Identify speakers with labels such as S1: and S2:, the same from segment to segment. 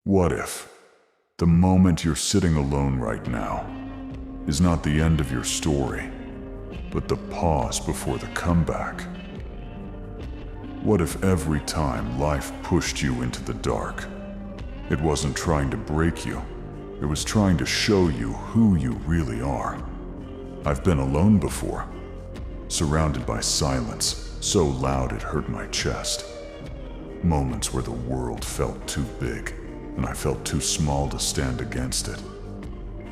S1: What if the moment you're sitting alone right now is not the end of your story, but the pause before the comeback? What if every time life pushed you into the dark, it wasn't trying to break you, it was trying to show you who you really are? I've been alone before, surrounded by silence so loud it hurt my chest. Moments where the world felt too big, and I felt too small to stand against it.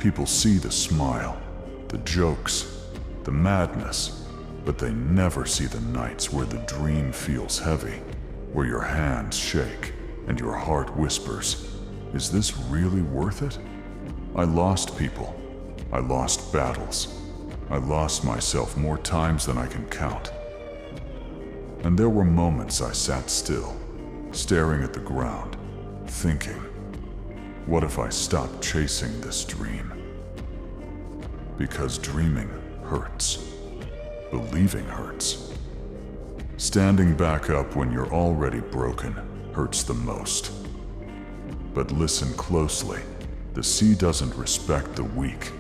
S1: People see the smile, the jokes, the madness, but they never see the nights where the dream feels heavy, where your hands shake and your heart whispers, "Is this really worth it?" I lost people. I lost battles. I lost myself more times than I can count. And there were moments I sat still, staring at the ground, thinking, what if I stopped chasing this dream? Because dreaming hurts. Believing hurts. Standing back up when you're already broken hurts the most. But listen closely. The sea doesn't respect the weak,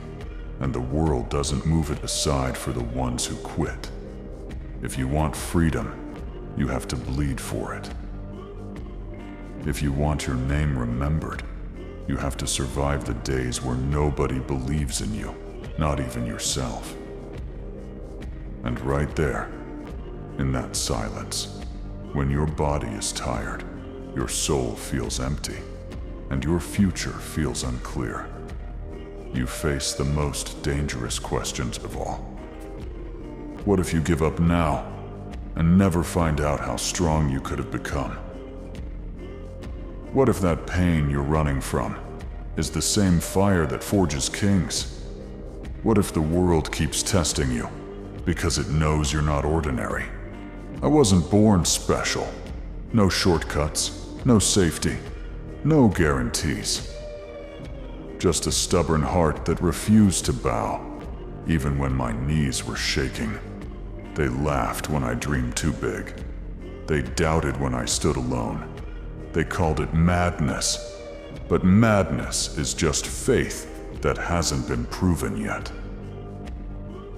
S1: and the world doesn't move it aside for the ones who quit. If you want freedom, you have to bleed for it. If you want your name remembered, you have to survive the days where nobody believes in you, not even yourself. And right there, in that silence, when your body is tired, your soul feels empty, and your future feels unclear, you face the most dangerous questions of all. What if you give up now and never find out how strong you could have become? What if that pain you're running from is the same fire that forges kings? What if the world keeps testing you because it knows you're not ordinary? I wasn't born special. No shortcuts, no safety, no guarantees. Just a stubborn heart that refused to bow, even when my knees were shaking. They laughed when I dreamed too big. They doubted when I stood alone. They called it madness, but madness is just faith that hasn't been proven yet.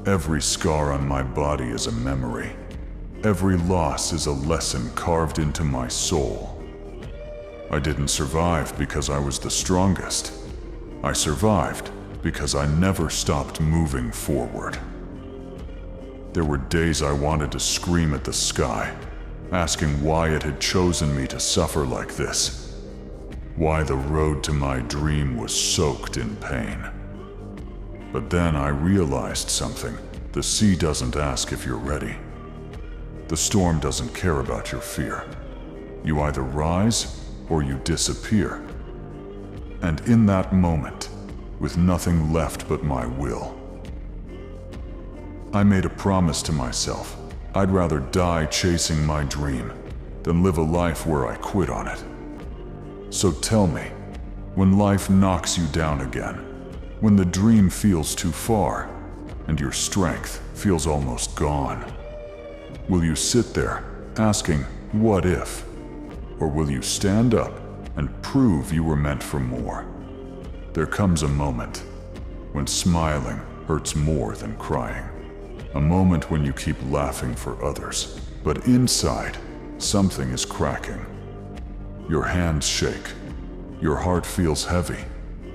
S1: Every scar on my body is a memory. Every loss is a lesson carved into my soul. I didn't survive because I was the strongest. I survived because I never stopped moving forward. There were days I wanted to scream at the sky, asking why it had chosen me to suffer like this, why the road to my dream was soaked in pain. But then I realized something. The sea doesn't ask if you're ready. The storm doesn't care about your fear. You either rise or you disappear. And in that moment, with nothing left but my will, I made a promise to myself. I'd rather die chasing my dream than live a life where I quit on it. So tell me, when life knocks you down again, when the dream feels too far and your strength feels almost gone, will you sit there asking, what if? Or will you stand up and prove you were meant for more? There comes a moment when smiling hurts more than crying. A moment when you keep laughing for others, but inside, something is cracking. Your hands shake, your heart feels heavy,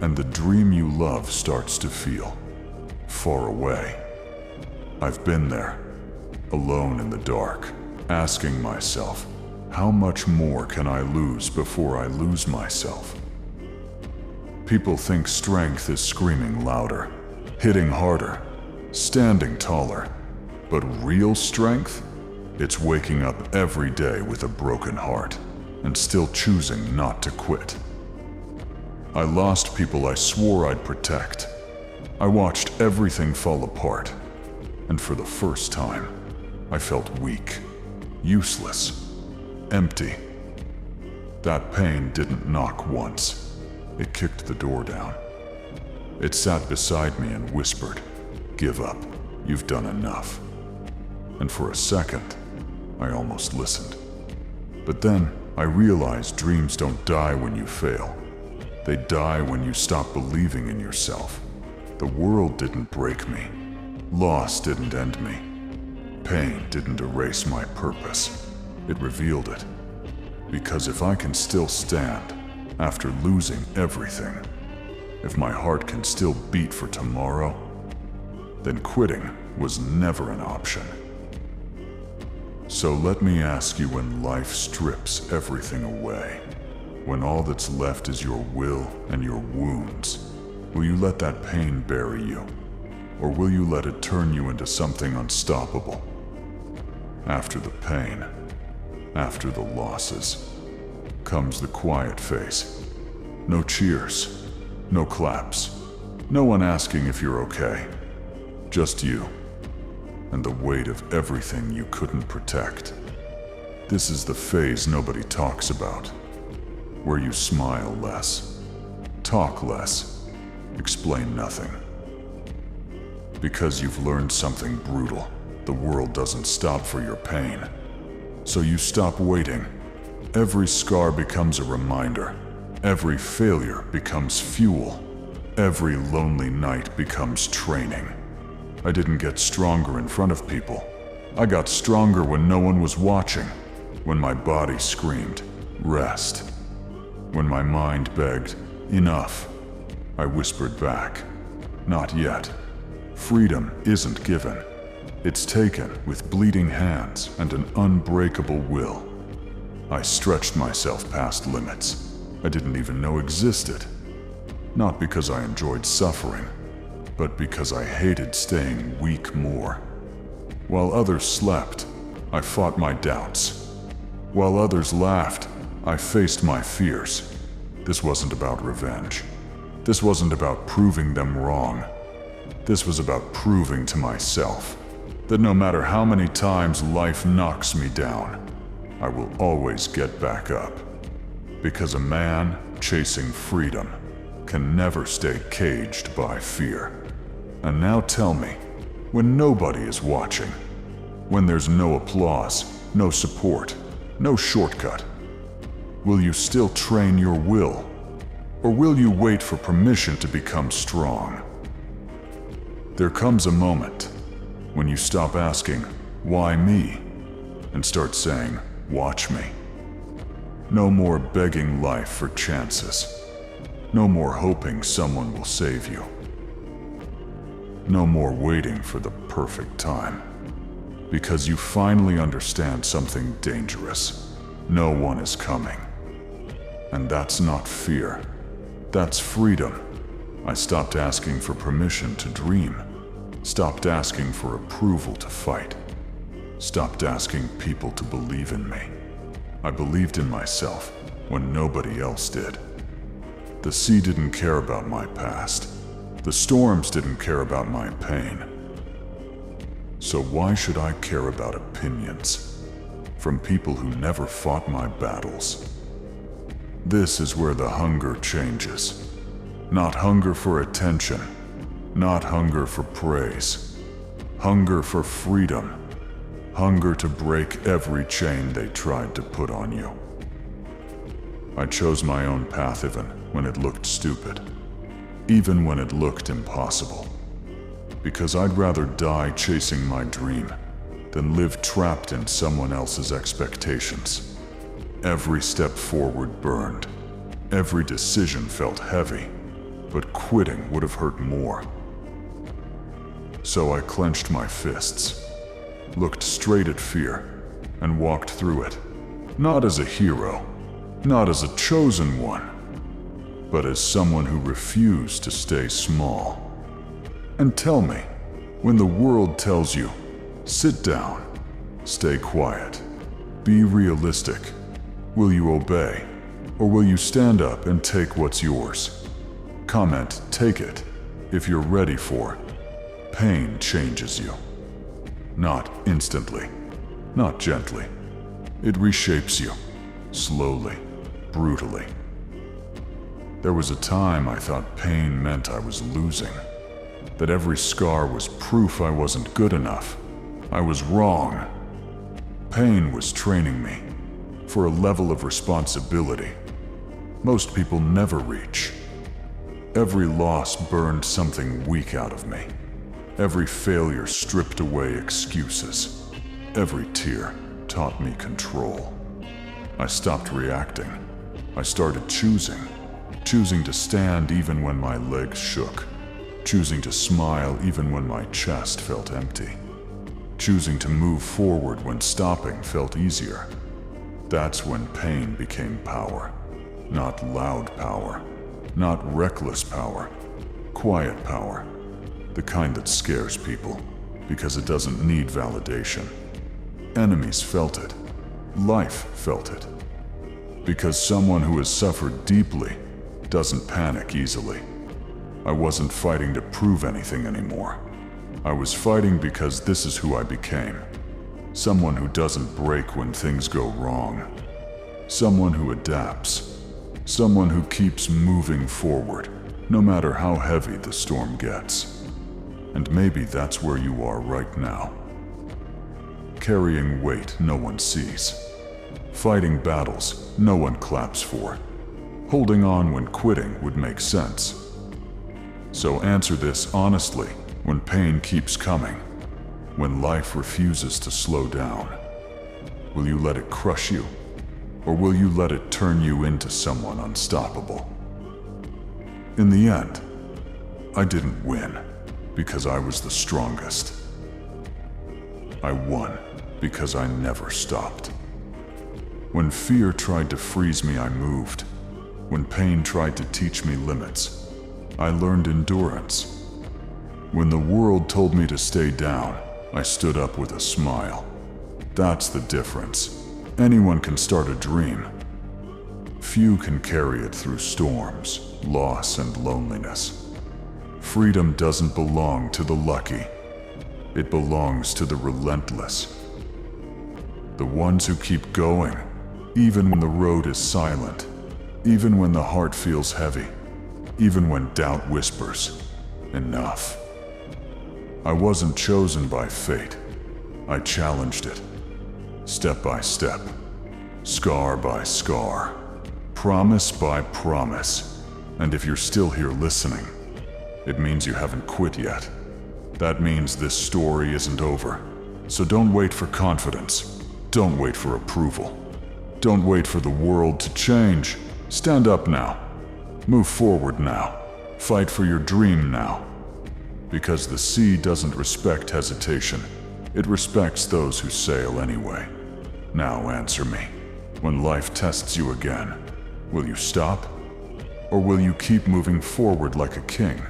S1: and the dream you love starts to feel far away. I've been there, alone in the dark, asking myself, how much more can I lose before I lose myself? People think strength is screaming louder, hitting harder, standing taller, but real strength? It's waking up every day with a broken heart and still choosing not to quit. I lost people I swore I'd protect. I watched everything fall apart, and for the first time, I felt weak, useless, empty. That pain didn't knock once. It kicked the door down. It sat beside me and whispered, "Give up, you've done enough." And for a second, I almost listened. But then I realized dreams don't die when you fail. They die when you stop believing in yourself. The world didn't break me. Loss didn't end me. Pain didn't erase my purpose. It revealed it. Because if I can still stand after losing everything, if my heart can still beat for tomorrow, then quitting was never an option. So let me ask you, when life strips everything away, when all that's left is your will and your wounds, will you let that pain bury you? Or will you let it turn you into something unstoppable? After the pain, after the losses, comes the quiet phase. No cheers, no claps, no one asking if you're okay. Just you, and the weight of everything you couldn't protect. This is the phase nobody talks about, where you smile less, talk less, explain nothing. Because you've learned something brutal, the world doesn't stop for your pain. So you stop waiting. Every scar becomes a reminder. Every failure becomes fuel. Every lonely night becomes training. I didn't get stronger in front of people. I got stronger when no one was watching. When my body screamed, rest. When my mind begged, enough. I whispered back, not yet. Freedom isn't given. It's taken with bleeding hands and an unbreakable will. I stretched myself past limits I didn't even know existed. Not because I enjoyed suffering, but because I hated staying weak more. While others slept, I fought my doubts. While others laughed, I faced my fears. This wasn't about revenge. This wasn't about proving them wrong. This was about proving to myself that no matter how many times life knocks me down, I will always get back up. Because a man chasing freedom can never stay caged by fear. And now tell me, when nobody is watching, when there's no applause, no support, no shortcut, will you still train your will? Or will you wait for permission to become strong? There comes a moment when you stop asking, why me? And start saying, watch me. No more begging life for chances. No more hoping someone will save you. No more waiting for the perfect time. Because you finally understand something dangerous. No one is coming. And that's not fear. That's freedom. I stopped asking for permission to dream. Stopped asking for approval to fight. Stopped asking people to believe in me. I believed in myself when nobody else did. The sea didn't care about my past. The storms didn't care about my pain. So why should I care about opinions from people who never fought my battles? This is where the hunger changes. Not hunger for attention, not hunger for praise. Hunger for freedom. Hunger to break every chain they tried to put on you. I chose my own path even when it looked stupid. Even when it looked impossible. Because I'd rather die chasing my dream than live trapped in someone else's expectations. Every step forward burned. Every decision felt heavy, but quitting would have hurt more. So I clenched my fists, looked straight at fear, and walked through it. Not as a hero, not as a chosen one, but as someone who refused to stay small. And tell me, when the world tells you, sit down, stay quiet, be realistic, will you obey, or will you stand up and take what's yours? Comment, take it, if you're ready for pain changes you. Not instantly, not gently. It reshapes you, slowly, brutally. There was a time I thought pain meant I was losing, that every scar was proof I wasn't good enough. I was wrong. Pain was training me for a level of responsibility most people never reach. Every loss burned something weak out of me. Every failure stripped away excuses. Every tear taught me control. I stopped reacting. I started choosing. Choosing to stand even when my legs shook. Choosing to smile even when my chest felt empty. Choosing to move forward when stopping felt easier. That's when pain became power. Not loud power. Not reckless power. Quiet power. The kind that scares people because it doesn't need validation. Enemies felt it. Life felt it. Because someone who has suffered deeply doesn't panic easily. I wasn't fighting to prove anything anymore. I was fighting because this is who I became. Someone who doesn't break when things go wrong. Someone who adapts. Someone who keeps moving forward, no matter how heavy the storm gets. And maybe that's where you are right now. Carrying weight no one sees. Fighting battles no one claps for. Holding on when quitting would make sense. So answer this honestly when pain keeps coming. When life refuses to slow down. Will you let it crush you? Or will you let it turn you into someone unstoppable? In the end, I didn't win because I was the strongest. I won because I never stopped. When fear tried to freeze me, I moved. When pain tried to teach me limits, I learned endurance. When the world told me to stay down, I stood up with a smile. That's the difference. Anyone can start a dream. Few can carry it through storms, loss, and loneliness. Freedom doesn't belong to the lucky. It belongs to the relentless. The ones who keep going, even when the road is silent, even when the heart feels heavy, even when doubt whispers, enough. I wasn't chosen by fate. I challenged it. Step by step, scar by scar, promise by promise. And if you're still here listening, it means you haven't quit yet. That means this story isn't over. So don't wait for confidence. Don't wait for approval. Don't wait for the world to change. Stand up now. Move forward now. Fight for your dream now. Because the sea doesn't respect hesitation. It respects those who sail anyway. Now answer me. When life tests you again, will you stop? Or will you keep moving forward like a king?